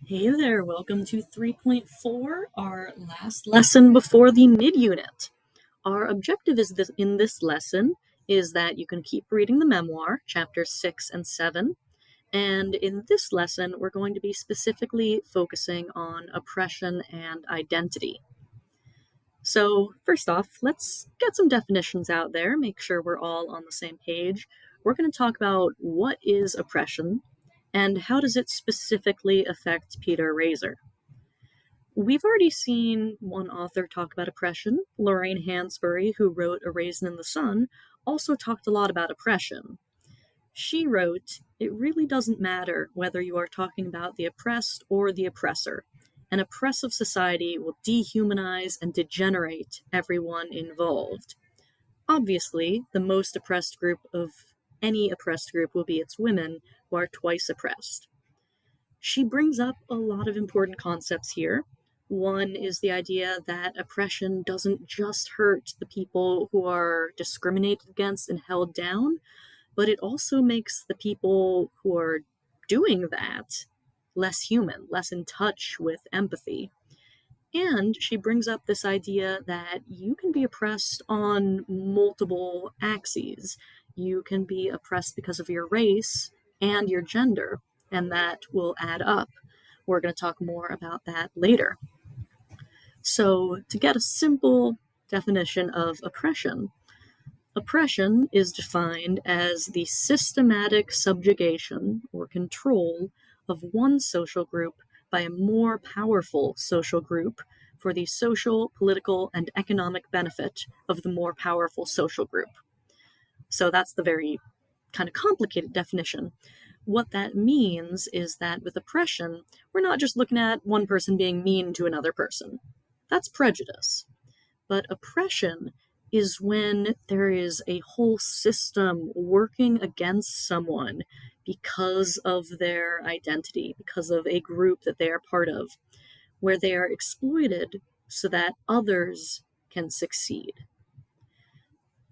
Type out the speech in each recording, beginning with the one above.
Hey there, welcome to 3.4, our last lesson before the mid-unit. Our objective in this lesson is that you can keep reading the memoir, chapters 6 and 7, and in this lesson we're going to be specifically focusing on oppression and identity. So first off, let's get some definitions out there, make sure we're all on the same page. We're going to talk about what is oppression, and how does it specifically affect Peter Razor. We've already seen one author talk about oppression. Lorraine Hansberry, who wrote A Raisin in the Sun, also talked a lot about oppression. She wrote, "It really doesn't matter whether you are talking about the oppressed or the oppressor. An oppressive society will dehumanize and degenerate everyone involved." Obviously, the most oppressed group of any oppressed group will be its women, who are twice oppressed. She brings up a lot of important concepts here. One is the idea that oppression doesn't just hurt the people who are discriminated against and held down, but it also makes the people who are doing that less human, less in touch with empathy. And she brings up this idea that you can be oppressed on multiple axes. You can be oppressed because of your race and your gender, and that will add up. We're going to talk more about that later. So, to get a simple definition of oppression, oppression is defined as the systematic subjugation or control of one social group by a more powerful social group for the social, political, and economic benefit of the more powerful social group. So that's the very kind of complicated definition. What that means is that with oppression, we're not just looking at one person being mean to another person. That's prejudice. But oppression is when there is a whole system working against someone because of their identity, because of a group that they are part of, where they are exploited so that others can succeed.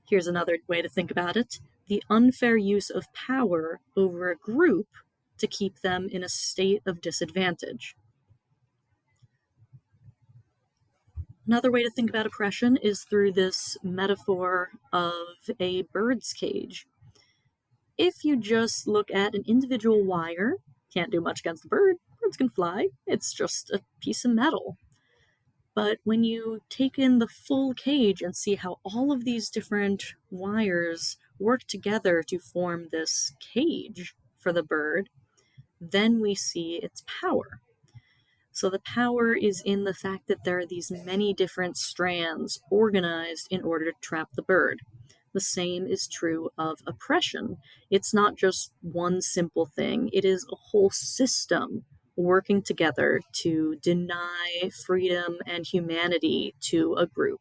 Here's another way to think about it: the unfair use of power over a group to keep them in a state of disadvantage. Another way to think about oppression is through this metaphor of a bird's cage. If you just look at an individual wire, can't do much against the bird, birds can fly, it's just a piece of metal. But when you take in the full cage and see how all of these different wires work together to form this cage for the bird, then we see its power. So the power is in the fact that there are these many different strands organized in order to trap the bird. The same is true of oppression. It's not just one simple thing, it is a whole system working together to deny freedom and humanity to a group.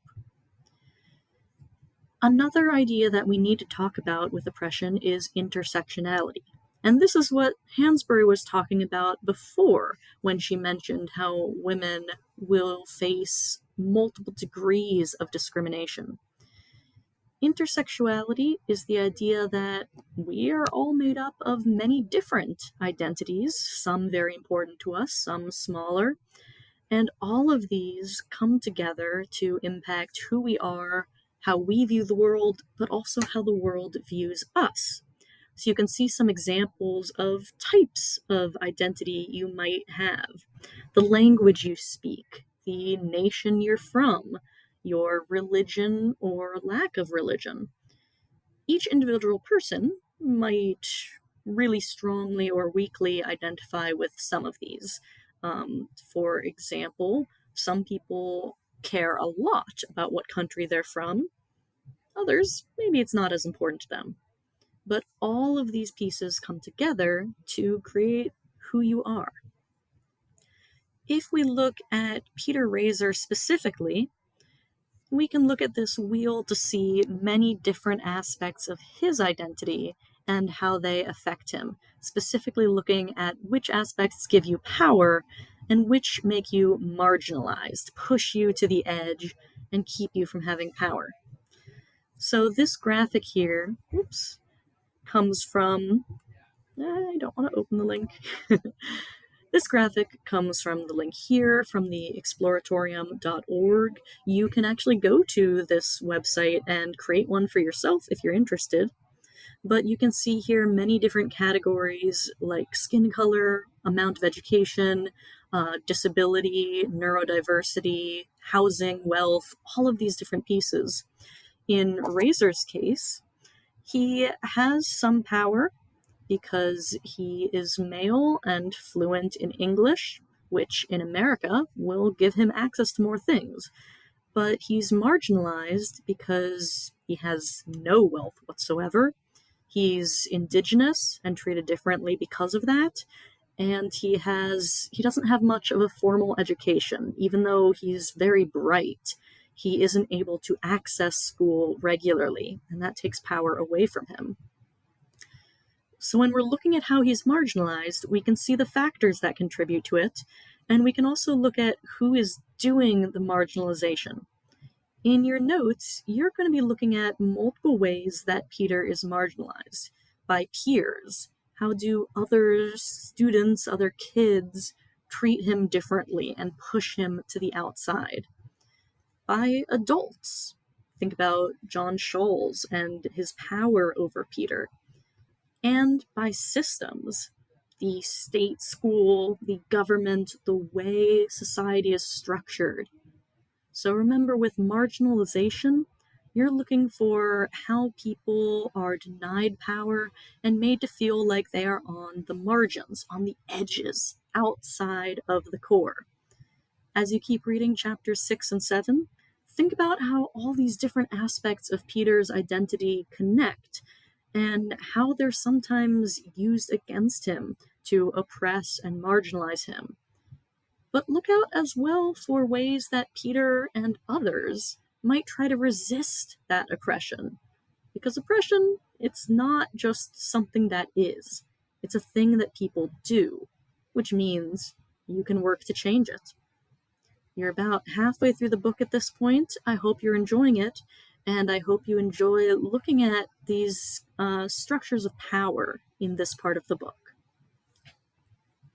Another idea that we need to talk about with oppression is intersectionality. And this is what Hansberry was talking about before when she mentioned how women will face multiple degrees of discrimination. Intersexuality is the idea that we are all made up of many different identities, some very important to us, some smaller, and all of these come together to impact who we are, how we view the world, but also how the world views us. So you can see some examples of types of identity you might have: the language you speak, the nation you're from, your religion or lack of religion. Each individual person might really strongly or weakly identify with some of these. For example, some people care a lot about what country they're from. Others, maybe it's not as important to them. But all of these pieces come together to create who you are. If we look at Peter Razor specifically, we can look at this wheel to see many different aspects of his identity and how they affect him, specifically looking at which aspects give you power and which make you marginalized, push you to the edge, and keep you from having power. So this graphic here, comes from, I don't want to open the link. This graphic comes from the link here from the exploratorium.org. You can actually go to this website and create one for yourself if you're interested. But you can see here many different categories like skin color, amount of education, disability, neurodiversity, housing, wealth, all of these different pieces. In Razor's case, he has some power because he is male and fluent in English, which in America will give him access to more things. But he's marginalized because he has no wealth whatsoever. He's indigenous and treated differently because of that. And he doesn't have much of a formal education. Even though he's very bright, he isn't able to access school regularly, and that takes power away from him. So when we're looking at how he's marginalized, we can see the factors that contribute to it, and we can also look at who is doing the marginalization. In your notes, you're going to be looking at multiple ways that Peter is marginalized. By peers. How do other students, other kids, treat him differently and push him to the outside? By adults. Think about John Scholes and his power over Peter. And by systems. The state school, the government, the way society is structured. So remember, with marginalization, you're looking for how people are denied power and made to feel like they are on the margins, on the edges, outside of the core. As you keep reading chapters 6 and 7, think about how all these different aspects of Peter's identity connect and how they're sometimes used against him to oppress and marginalize him. But look out as well for ways that Peter and others might try to resist that oppression. Because oppression, it's not just something that is. It's a thing that people do, which means you can work to change it. You're about halfway through the book at this point. I hope you're enjoying it, and I hope you enjoy looking at these structures of power in this part of the book.